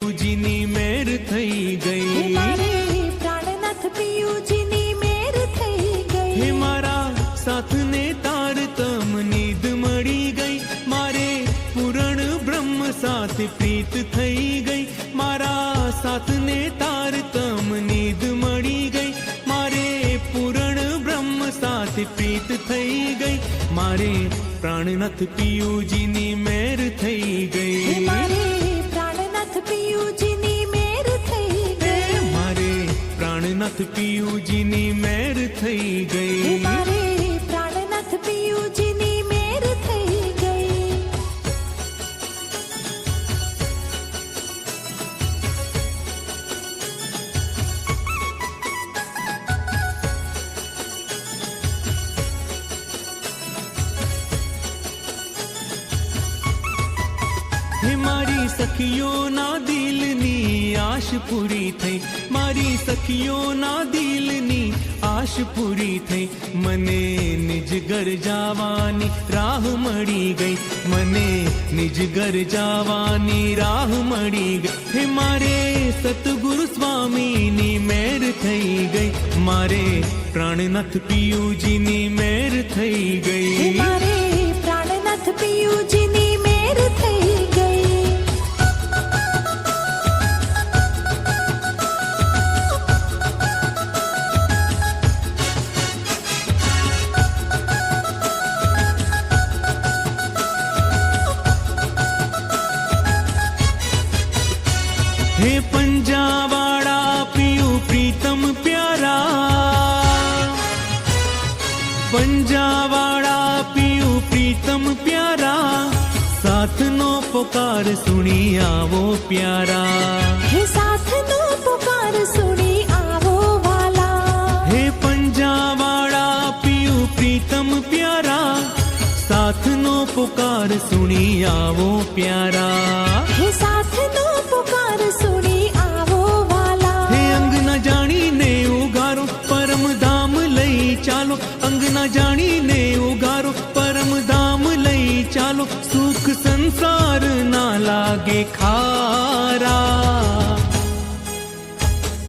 પિયુજીની મેર થઈ ગઈ, મારે પ્રાણનાથ પિયુજીની મેર થઈ ગઈ, હે મારા સાથને તારતમ નીંદ મળી ગઈ, મારે પૂરણ બ્રહ્મ સાથે પ્રીત થઈ ગઈ, મારા સાથને તારતમ નીંદ મળી ગઈ, મારે પૂરણ બ્રહ્મ સાથે પ્રીત થઈ ગઈ, મારે પ્રાણનાથ પિયુજીની મેર થઈ ગઈ, મારે પ્રાણનાથ પિયુજીની મેર થઈ ગઈ, મારે પ્રાણનાથ પિયુજીની મેર થઈ ગઈ, મારે પ્રાણનાથ પિયુજીની મેર થઈ ગઈ. હે મારી સખીઓના દિલની આશ પૂરી થઈ, મારી સખીઓના દિલની આશ પૂરી થઈ, મને નિજ ઘર જવાની રાહ મળી ગઈ, મને નિજ ઘર જવાની રાહ મળી ગઈ, હે મારે સતગુરુ સ્વામીની મેર થઈ ગઈ, મારે પ્રાણનાથ પિયુજીની મેર થઈ ગઈ, મારે પ્રાણનાથ પિયુજીની મેર થઈ ગઈ. હે પંજાવાળા પિયુ પ્રીતમ પ્યારા, પંજાવાળા પિયુ પ્રીતમ પ્યારા, સાથનો પુકાર સુણી આવો પ્યારા, હે સાથનો પુકાર સુણી આવો વાલા, હે પંજાવાળા પિયુ પ્રીતમ પ્યારા, સાથનો પુકાર સુણી આવો પ્યારા, હે સાથનો પુકાર સુણી આવો વાલા, હે અંગ ન જાણીને ઉગારો પરમધામ લઈ ચાલો, અંગ ન જાણીને ઉગારો પરમધામ લઈ ચાલો, સુખ સંસાર ના લાગે ખા